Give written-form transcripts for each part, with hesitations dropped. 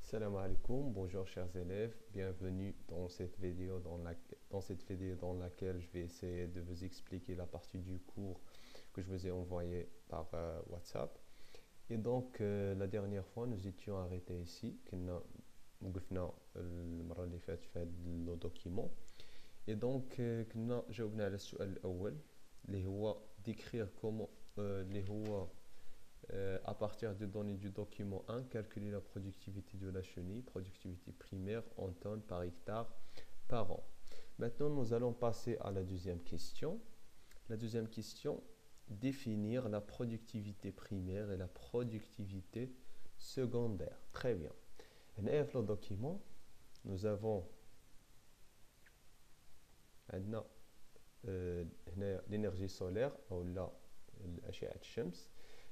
Salam alaikum, bonjour chers élèves, bienvenue dans cette vidéo dans laquelle je vais essayer de vous expliquer la partie du cours que je vous ai envoyé par WhatsApp. Et donc la dernière fois nous étions arrêtés ici, كنا وقفنا المرة اللي فاتت في هذا لو دوكيمون. Et donc كنا جاوبنا على السؤال الأول اللي هو décrire comment اللي هو à partir des données du document 1, calculer la productivité de la chenille, productivité primaire en tonnes par hectare par an. Maintenant, nous allons passer à la deuxième question. La deuxième question, définir la productivité primaire et la productivité secondaire. Très bien. Dans le document, nous avons l'énergie solaire, ou l'أشعة الشمس.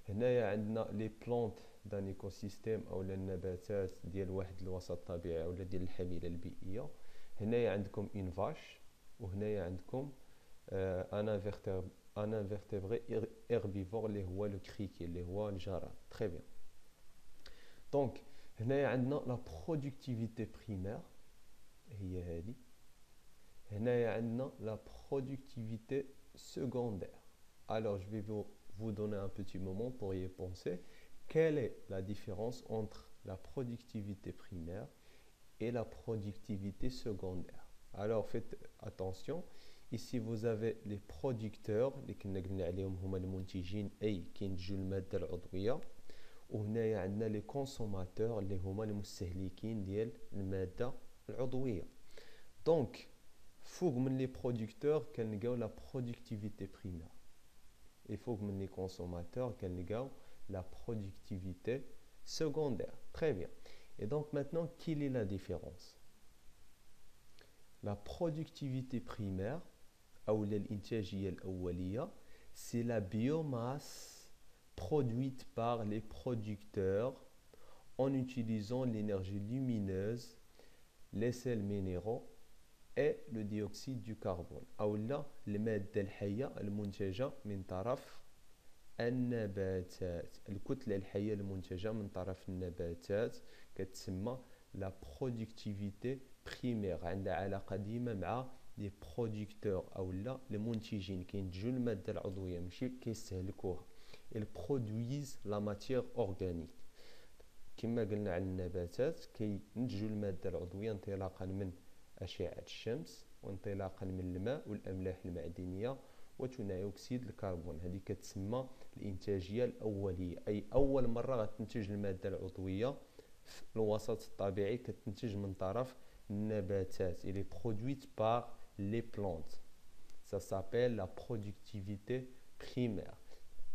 هنايا عندنا لي بلانت دان ايكوسيستيم او النباتات ديال واحد الوسط الطبيعي او ديال الحميله البيئيه. هنايا عندكم اون فاش، وهنايا عندكم ان انفيرتيبري هيربيفور اللي هو لو كريكي اللي هو الجراد. تري بيان. دونك هنايا عندنا لا برودكتيفيتي بريمير هي هذه. هنايا عندنا لا productivité secondaire. Alors je vais vous donner un petit moment pour y penser. Quelle est la différence entre la productivité primaire et la productivité secondaire? Alors faites attention. Ici vous avez les producteurs اللي كنا قلنا عليهم هما المنتجين أي كينتجوا المادة العضوية، وهنايا عندنا les consommateurs اللي هما المستهلكين ديال المادة العضوية. Donc فوق من les producteurs كنلقاو la productivité primaire. Et faut que les consommateurs qu'elles la productivité secondaire. Très bien. Et donc maintenant, quelle est la différence? La productivité primaire, c'est la biomasse produite par les producteurs en utilisant l'énergie lumineuse, les sels minéraux et le dioxyde du carbone أو لا المادة الحية المنتجة من طرف النباتات. الكتلة الحية المنتجة من طرف النباتات كتسمى لا productivité primaire. عندها علاقة ديما مع لي برودكتور أو لا المنتجين كينتجوا المادة العضوية ماشي كيستهلكوها. ils produisent la matière organique. كما قلنا على النباتات كينتجوا المادة العضوية انطلاقا من أشعة الشمس وانطلاقا من الماء والأملاح المعدنية وثاني أكسيد الكربون. هذه كتسمى الإنتاجية الأولية، أي أول مرة غتنتج المادة العضوية في الوسط الطبيعي كتنتج من طرف النباتات. Elle est produite par les plantes. Ça s'appelle la productivité primaire.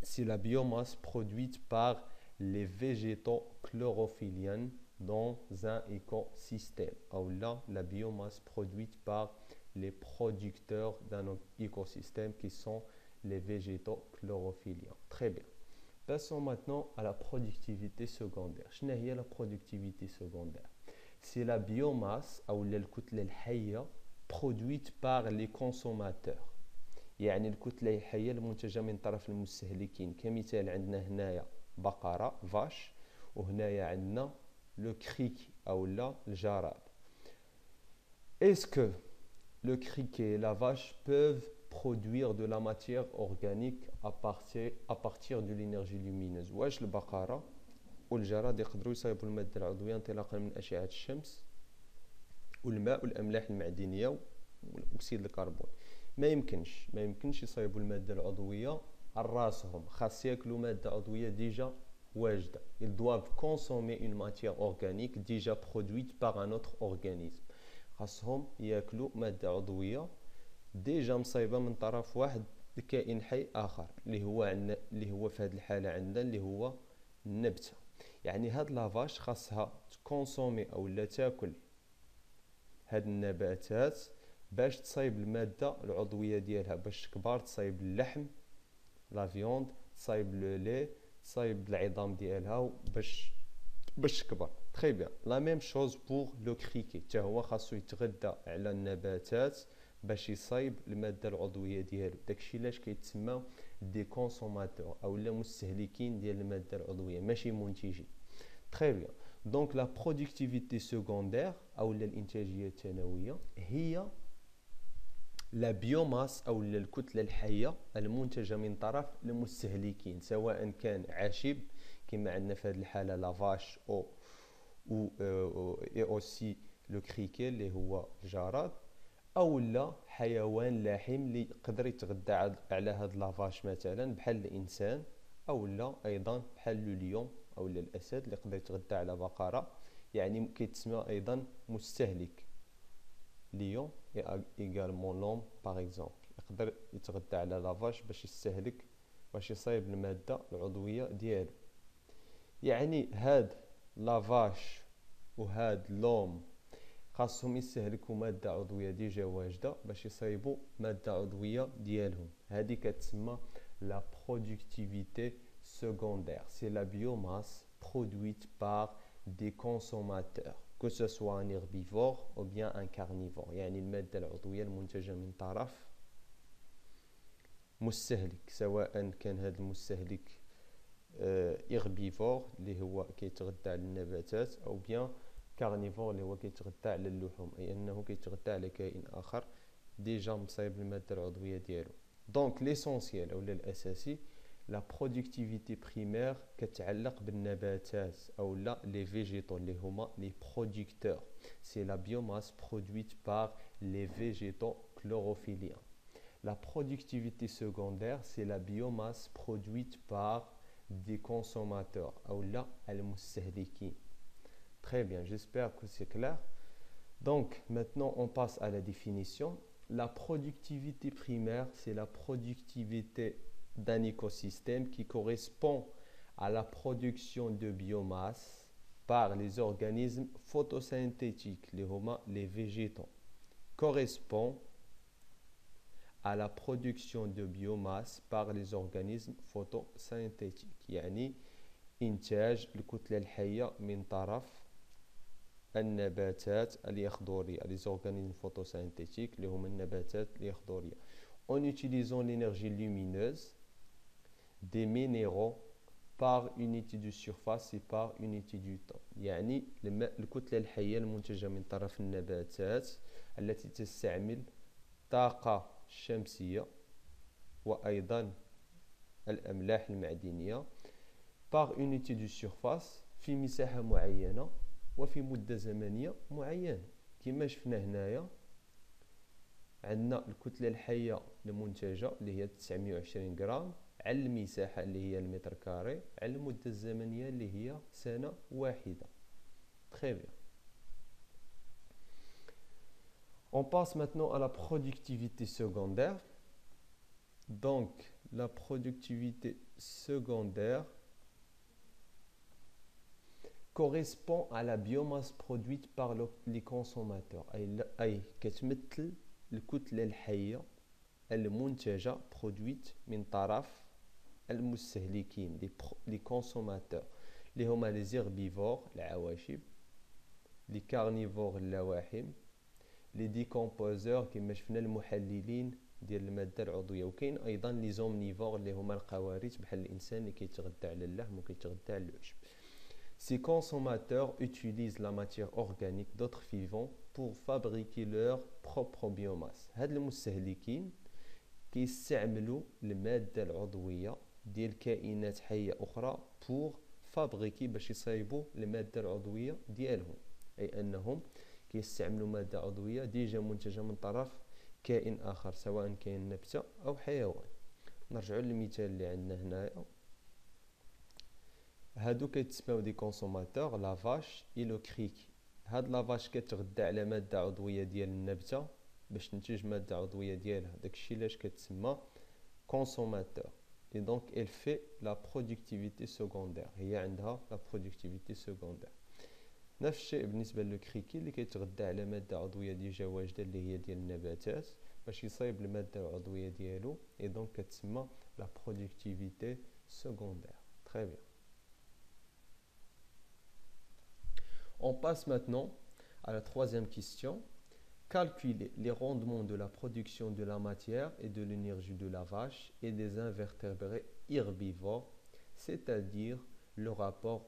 C'est la biomasse produite par les végétaux chlorophylliens dans un écosystème. Ou là, la biomasse produite par les producteurs d'un écosystème qui sont les végétaux chlorophylliens. Très bien. Passons maintenant à la productivité secondaire. شنو هي la productivité secondaire? C'est la biomasse ou الكتلة الحية produite par les consommateurs. يعني الكتلة الحية المنتجة من طرف المستهلكين. كمثال عندنا هنايا بقرة vache، وهنايا عندنا le criquet ou le jarab. Est-ce que le criquet et la vache peuvent produire de la matière organique à partir de l'énergie lumineuse؟ واش البقرة والجراد يقدروا يصايبوا المادة العضوية انطلاقا من أشعة الشمس والماء والأملاح المعدنية وأكسيد الكربون؟ ما يمكنش يصايبوا المادة العضوية على راسهم، خاص ياكلوا مادة عضوية ديجا واجدة. Ils doivent consommer une matière organique déjà produite par un autre organisme. خاصهم ياكلوا مادة عضوية ديجا مصايبة من طرف واحد كائن حي آخر اللي هو في هذه الحالة عندنا اللي هو النبتة. يعني هاد لافاش خاصها تكونسومي أو لا تاكل هاد النباتات باش تصايب المادة العضوية ديالها باش تكبر، تصايب اللحم لا فيوند، تصايب لو لي، تصايب العظام ديالها باش تكبر. تري بيان. لا ميم شوز بور لو كريكي، حتى هو خاصو يتغذى على النباتات باش يصايب الماده العضويه ديالو. داكشي علاش كيتسمى دي كونسوماتور او لا مستهلكين ديال الماده العضويه ماشي منتجين. تري بيان. Donc la productivité secondaire أو الإنتاجية الثانوية هي لا بيوماس أو الكتلة الحية المنتجة من طرف المستهلكين، سواء كان عشب كما عندنا في هذه الحالة لافاش أو أوسي لو كريكي اللي هو الجراد، أو لا حيوان لاحم اللي يقدر يتغذى على هاد لافاش مثلا بحال الإنسان، أو لا أيضا بحال اليوم أو الأسد اللي يقدر يتغذى على بقرة، يعني كيتسمى أيضا مستهلك. ليون ايغالمون لوم باغ اكزومبل يقدر يتغذى على لافاش باش يستهلك باش يصايب الماده العضويه ديالو. يعني هاد لافاش وهاد لوم خاصهم يستهلكوا ماده عضويه ديجا واجده باش يصايبوا ماده عضويه ديالهم. هذه كتسمى لا productivité secondaire. C'est la biomasse produite par des consommateurs, que ce soit un herbivore ou bien un carnivore. يعني المادة العضوية المنتجة من طرف مستهلك، سواء كان هذا المستهلك herbivore اللي هو كيتغذى على النباتات، أو بيان كارنيفور اللي هو كيتغذى على اللحوم، أي أنه كيتغذى على كائن آخر ديجا مصايب المادة العضوية ديالو. دونك ليسونسيال أو الأساسي لا productivité primaire كتعلق بالنباتات أو لا لي végétaux اللي هما لي producteurs. C'est la biomasse produite par les végétaux chlorophylliens. La productivité secondaire, c'est la biomasse produite par des consommateurs أو لا المستهلكين. Très bien, j'espère que c'est clair. Donc maintenant on passe à la définition. La productivité primaire, c'est la productivité d'un écosystème qui correspond à la production de biomasse par les organismes photosynthétiques, les végétaux, correspond à la production de biomasse par les organismes photosynthétiques. يعني إنتاج الكتلة الحية من طرف النباتات اليخضورية، les organismes photosynthétiques اللي هما النباتات اليخضورية. En utilisant l'énergie lumineuse des minéraux par unité de surface et par unité du temps. يعني الكتلة الحية المنتجة من طرف النباتات التي تستعمل طاقة شمسية وأيضا الأملاح المعدنية par unité de surface في مساحة معينة وفي مدة زمنية معينة. كما شفنا هنايا عندنا الكتلة الحية المنتجة اللي هي 920 غرام على المساحة اللي هي المتر كاري على المدة الزمنية اللي هي سنة واحدة. Très bien. On passe maintenant à la productivité secondaire. Donc, la productivité secondaire correspond à la biomasse produite par les consommateurs. أي كتمثل الكتلة الحية المنتجة produite من طرف المستهلكين les consommateurs اللي هما les herbivores العواشب، les carnivores اللواحم، les décomposeurs كما شفنا المحللين ديال المادة العضوية، وكاين أيضا les omnivores اللي هما القوارض بحال الإنسان اللي كيتغذى على اللحم وكيتغذى على العشب. Ces consommateurs utilisent la matière organique d'autres vivants pour fabriquer leur propre biomasse. هاد المستهلكين كيستعملوا المادة العضوية ديال كائنات حية أخرى pour fabriquer باش يصايبوا المادة العضوية ديالهم، أي أنهم كيستعملوا مادة عضوية ديجا منتجة من طرف كائن آخر سواء كان نبتة أو حيوان. نرجعوا للمثال اللي عندنا هنايا. هادو كيتسموا دي كونسوماتور لا فاش اي لو كريكي. هاد لا فاش كتغذى على ماده عضويه ديال النبته باش تنتج ماده عضويه ديالها، داكشي علاش كتسمى كونسوماتور. اي دونك elle fait la productivité secondaire، هي عندها لا productivité secondaire. نفس الشيء بالنسبه للكريكي اللي كيتغذى على ماده عضويه ديجا واجده اللي هي ديال النباتات باش يصايب الماده العضويه ديالو، اي دونك كتسمى لا productivité secondaire. Très bien. On passe maintenant à la troisième question. Calculer les rendements de la production de la matière et de l'énergie de la vache et des invertébrés herbivores, c'est-à-dire le rapport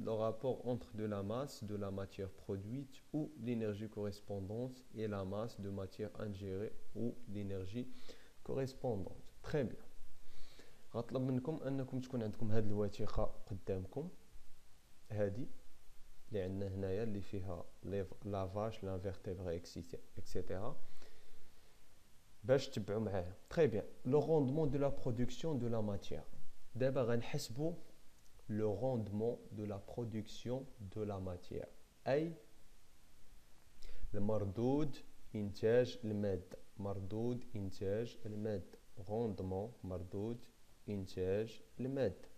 le rapport entre de la masse de la matière produite ou l'énergie correspondante et la masse de matière ingérée ou l'énergie correspondante. Très bien. غنطلب منكم انكم تكون عندكم هذه الوثيقه قدامكم، هذه اللي عندنا هنايا اللي فيها لافاج لانفيرتيبري اكسيتيرا باش تتبعوا معايا. تري بيان. لو روندمون دو لا برودكسيون دو لا ماتيير. دابا غنحسبوا لو روندمون دو لا برودكسيون دو لا ماتيير، اي المردود انتاج الماده. مردود انتاج الماده، روندمون مردود انتاج الماده.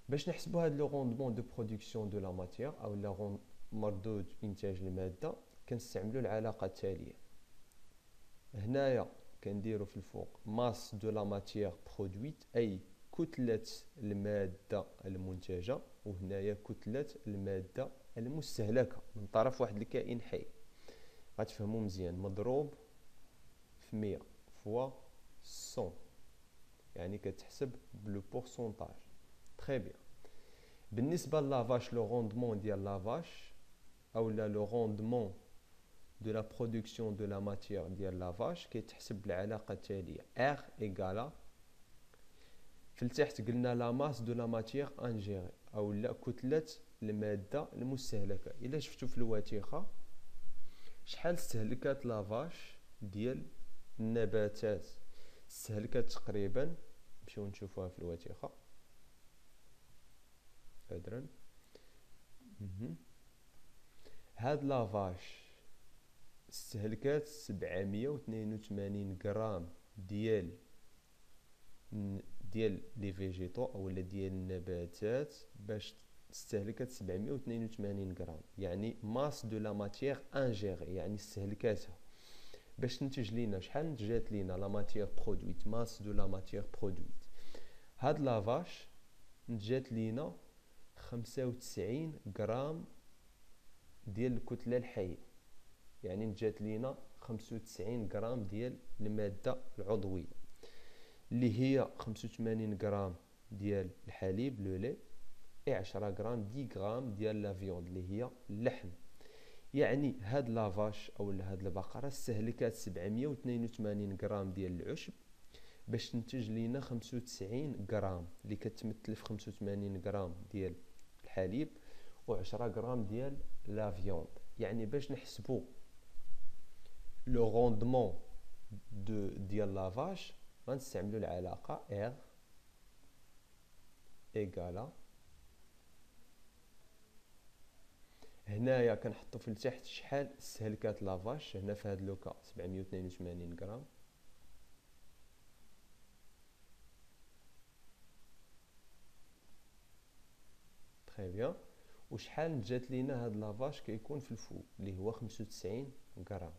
باش نحسبوا هذا لو روندمون دو برودكسيون دو لا ماتيير او لا مردود انتاج الماده، كنستعملوا العلاقه التاليه. هنايا كنديروا في الفوق ماس دو لا ماتيير برودويت، اي كتله الماده المنتجه، وهنايا كتله الماده المستهلكه من طرف واحد الكائن حي. غتفهموا مزيان، مضروب في 100 فوا 100، يعني كتحسب بلو بورسونتاج. تري بيان. بالنسبه لافاش، لو روندمون ديال لافاش او لو روندمون de la production de la matière ديال لافاش كيتحسب بالعلاقه التاليه: R égale في التحت قلنا لا ماس دو لا ماتيير انجيري او لا كتله الماده المستهلكه. الا شفتوا في الوثيقه شحال استهلكات لافاش ديال النباتات، استهلكات تقريبا، نمشيو نشوفوها في الوثيقه عذرا. هاد لافاش استهلكات 782 غرام ديال لي فيجيتو او ديال النباتات، باش استهلكت 782 غرام، يعني ماس دو لا ماتيير انجيري، يعني استهلكاتها باش تنتج لينا. شحال نتجات لينا لا ماتيير برودويت؟ ماس دو لا ماتيير برودويت. هاد لافاش نتجات لينا 95 غرام ديال الكتله الحيه، يعني نتجات لينا 95 غرام ديال الماده العضويه، اللي هي 85 غرام ديال الحليب لو لي، اي 10 غرام 10 غرام ديال لا فيوند اللي هي اللحم. يعني هاد لافاش او هاد البقره استهلكات 782 غرام ديال العشب باش تنتج لينا 95 غرام، اللي كتمثل في 85 غرام ديال الحليب و10 غرام ديال لا فيوند. يعني باش نحسبوا لو روندمون ديال لافاش غنستعملوا العلاقه R إيكالا، هنايا كنحطوا في التحت شحال استهلكات لافاش. هنا في هاد لوكا 782 غرام، تري بيان. وشحال جات لينا هاد لافاش كيكون في الفوق اللي هو 95 غرام،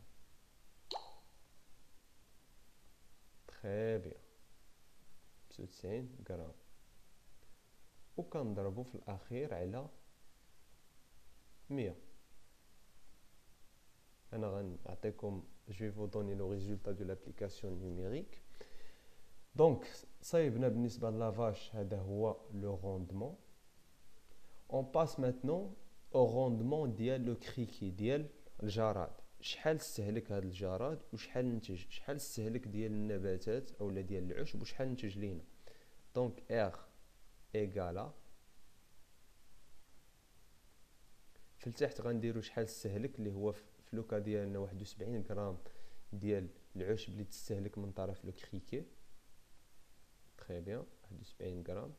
تري بيان، 95 غرام. وكنضربو في الاخير على 100. انا غنعطيكم جو فو دوني لو ريزولتا دو لابليكاسيون نيميريك. دونك صايبنا بالنسبه لافاش، هذا هو لو روندمون. اون باس ماتنون او روندمون ديال لو كريكي، ديال الجراد. شحال استهلك هذا الجراد وشحال نتج، شحال استهلك ديال النباتات اولا ديال العشب وشحال نتج لينا. دونك ار ايكالا، في التحت غنديروا شحال استهلك اللي هو في لوكا ديالنا 71 غرام ديال العشب اللي تستهلك من طرف لو كريكي. تري بيان، 71 غرام.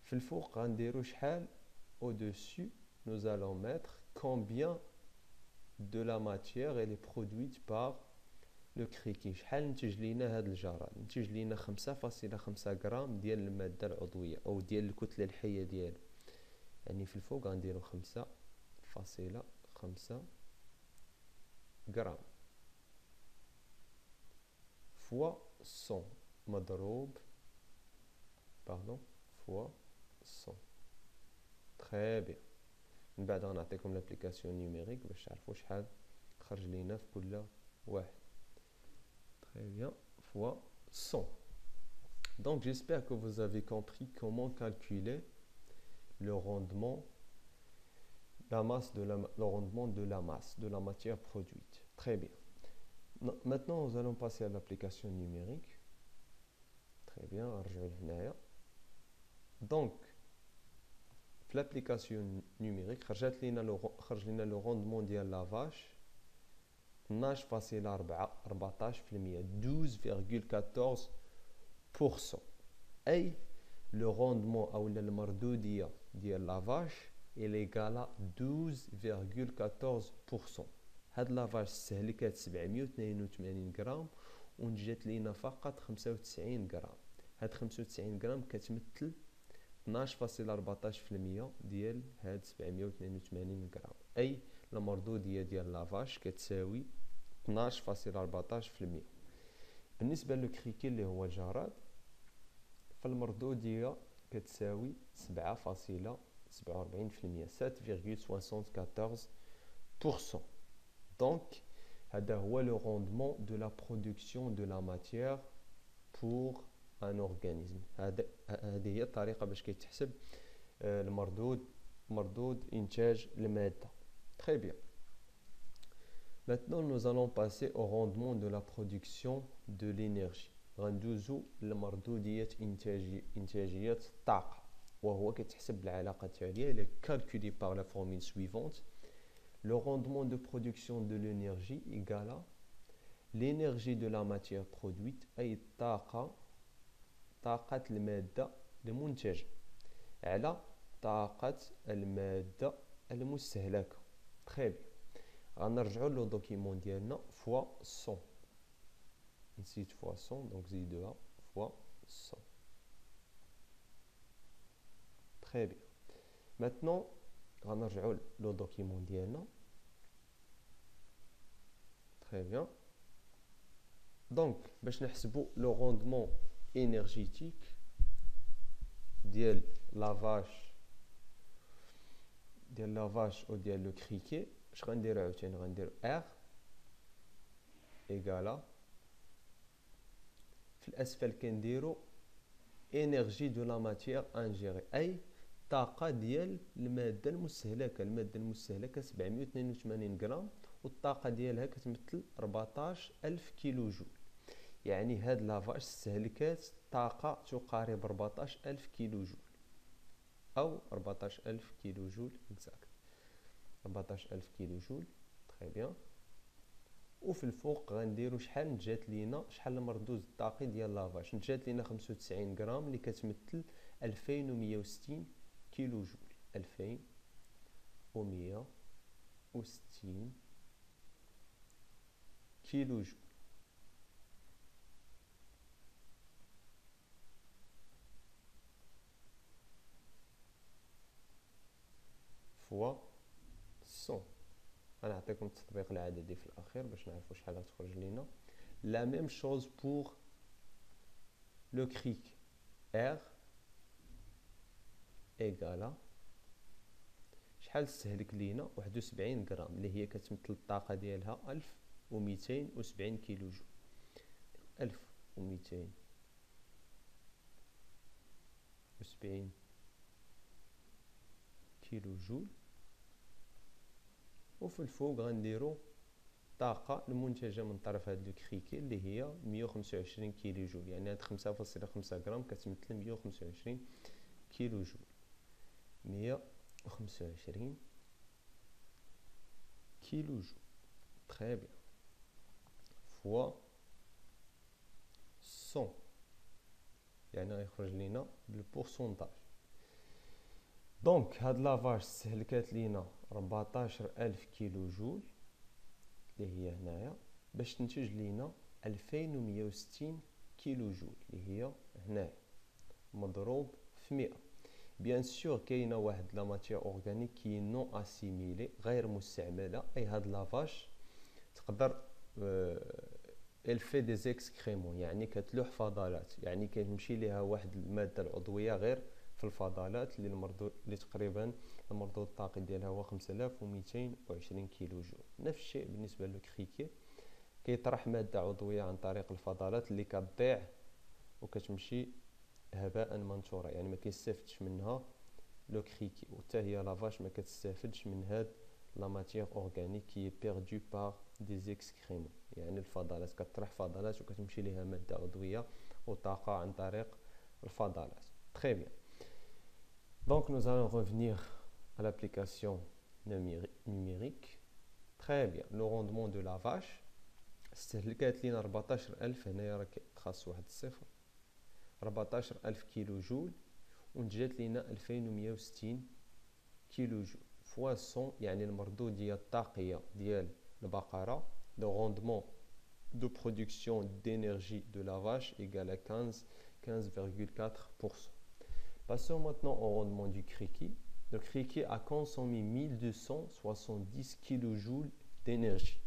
في الفوق غنديروا شحال au-dessus nous allons mettre combien de la matière elle est produite par le criquet. شحال نتج لينا هذا الجراد؟ نتج لينا 5.5 غرام ديال الماده العضويه او ديال الكتله الحيه ديالو. يعني في الفوق غنديروا 5.5 غرام فوا 100 مضروب فوا 100. تري بيان. من بعد غنعطيكم لابليكاسيون نيميريك باش تعرفوا شحال خرج لينا في كل واحد. تري بيان، فوا 100. Donc j'espère que vous avez compris comment calculer le rendement, le rendement de la masse, de la matière produite. Très bien. Maintenant, nous allons passer à l'application numérique. Très bien, donc, l'application numérique, خرج لنا le rendement ديال la vache 12,14%. أي le rendement أو المردودية ديال la vache est égal à 12,14%. هاد لا vache استهلكت 782 غرام ونجات لينا فقط 95 غرام. هاد 95 غرام كتمثل 12.14% ديال هاد 782 غرام. أي المردودية ديال لا vache كتساوي 12.14%. بالنسبة للكريكي اللي هو الجراد، فالمردودية كتساوي 7.47%، 7,74%. Donc, هذا هو le rendement de la production de la matière pour un organisme. هذه هي الطريقة باش كيتحسب مردود إنتاج المادة. Très bien. Maintenant, nous allons passer au rendement de la production de l'énergie. غندوزو لمردودية إنتاجية الطاقة، وهو كيتحسب بالعلاقة التالية. Il est calculé par la formule suivante. Le rendement de production de l'énergie égale à l'énergie de la matière produite أي طاقة المادة المنتجة على طاقة المادة المستهلكة. Très bien. غنرجعو لو دوكيمون ديالنا فوا 100. نسيت فوا 100 دونك زيدوها فوا 100. Très bien. Maintenant غنرجعو لو دوكيمون ديالنا. Très bien. Donc باش نحسبو لو روندمون énergétique ديال لا vache او ديال لو كريكي، اش غنديرو عاوتاني؟ غنديرو R إيكالا في الأسفل كنديرو énergie de la matière ingérée أي طاقة ديال المادة المستهلكة. المادة المستهلكة 782 غرام والطاقة ديالها كتمثل 14000 كيلو جول. يعني هاد لافاش استهلكات طاقة تقارب 14000 كيلو جول أو 14000 كيلو جول exact. 14000 كيلو جول. تري بيان. وفي الفوق غنديرو شحال جات لينا، شحال المردود الطاقي ديال لافاش. جات لينا 95 غرام اللي كتمثل 2160 كيلو جول. 2160 كيلو جول فوا 100. غنعطيكم التطبيق العددي في الاخير باش نعرفوا شحال غتخرج لينا. لا ميم شوز بور لو كريك. ار ايكالا شحال استهلك لينا؟ 71 غرام اللي هي كتمثل الطاقه ديالها 1270 كيلو جول. 1270 كيلو جول. وفي الفوق غنديرو الطاقة المنتجة من طرف هاد لو كريكي اللي هي 125 كيلو جول. يعني هاد 5.5 غرام كتمثل 125 كيلو جول. 125 كيلو جول. تري بيان. فوا 100 يعني غيخرج لينا بالبورسونتاج. دونك هاد لافاج استهلكات لينا 14000 كيلو جول اللي هي هنايا باش تنتج لينا 2160 كيلو جول اللي هي هنايا مضروب في 100. بيان سور كاينه واحد لا ماتيير اورغانيك كي نو اسيميلي غير مستعمله. اي هاد لافاج تقدر ال في دي زيكسكريمون يعني كتلوح فضلات، يعني كتمشي ليها واحد الماده العضويه غير في الفضلات اللي تقريبا المردود الطاقي ديالها هو 5220 كيلو جول. نفس الشيء بالنسبه للكريكي كيطرح ماده عضويه عن طريق الفضلات اللي كتضيع وكتمشي هباء منثورا، يعني ما كيستافدش منها لو كريكي، وحتى هي لافاش ما كتستافدش من هاد لا ماتيير اورغانيك كي بيردو بار دي زيكسكريمون، يعني الفضلات كتطرح فضلات وكتمشي ليها ماده عضويه وطاقه عن طريق الفضلات. Très bien. Donc nous allons revenir à l'application numérique. Très bien. Le rendement de la vache استهلكات لينا 14000، هنايا راه خاص واحد الصفر، 14000 كيلو جول، ونتجات لينا 2160 كيلو جول فوا 100، يعني المردودية الطاقية ديال البقرة، le rendement de production d'énergie de la vache égale à 15,4%. Passons maintenant au rendement du criquet. Le criquet a consommé 1270 kJ d'énergie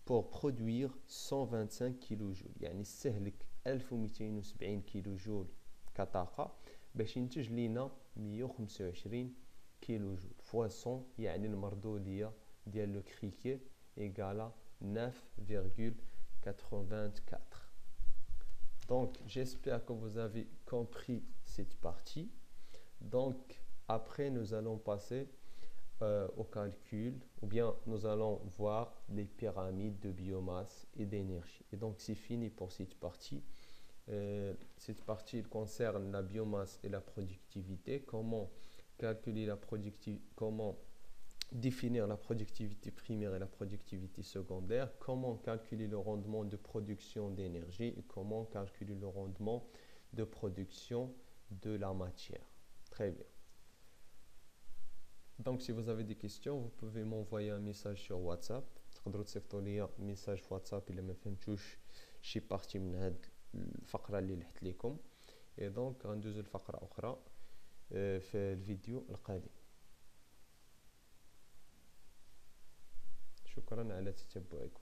pour produire 125 kJ، يعني استهلك 1270 kJ كطاقة باش ينتج لينا 125 كيلو جول فوا 100، يعني المردودية ديال لو كريكي égale 9,84. Donc j'espère que vous avez compris cette partie. Donc après nous allons passer au calcul, ou bien nous allons voir les pyramides de biomasse et d'énergie. Et donc c'est fini pour cette partie. Cette partie concerne la biomasse et la productivité, comment calculer la productivité, comment définir la productivité primaire et la productivité secondaire, comment calculer le rendement de production d'énergie et comment calculer le rendement de production de la matière. Très bien. Donc si vous avez des questions, vous pouvez m'envoyer un message sur WhatsApp. تقدروا تصيفطوا لي ميساج في واتساب الا ما فهمتوش شي بارتي من هاد الفقره اللي لحت لكم. اي دونك غندوزو لفقره اخرى في الفيديو القادم. شكرا على تتبعكم.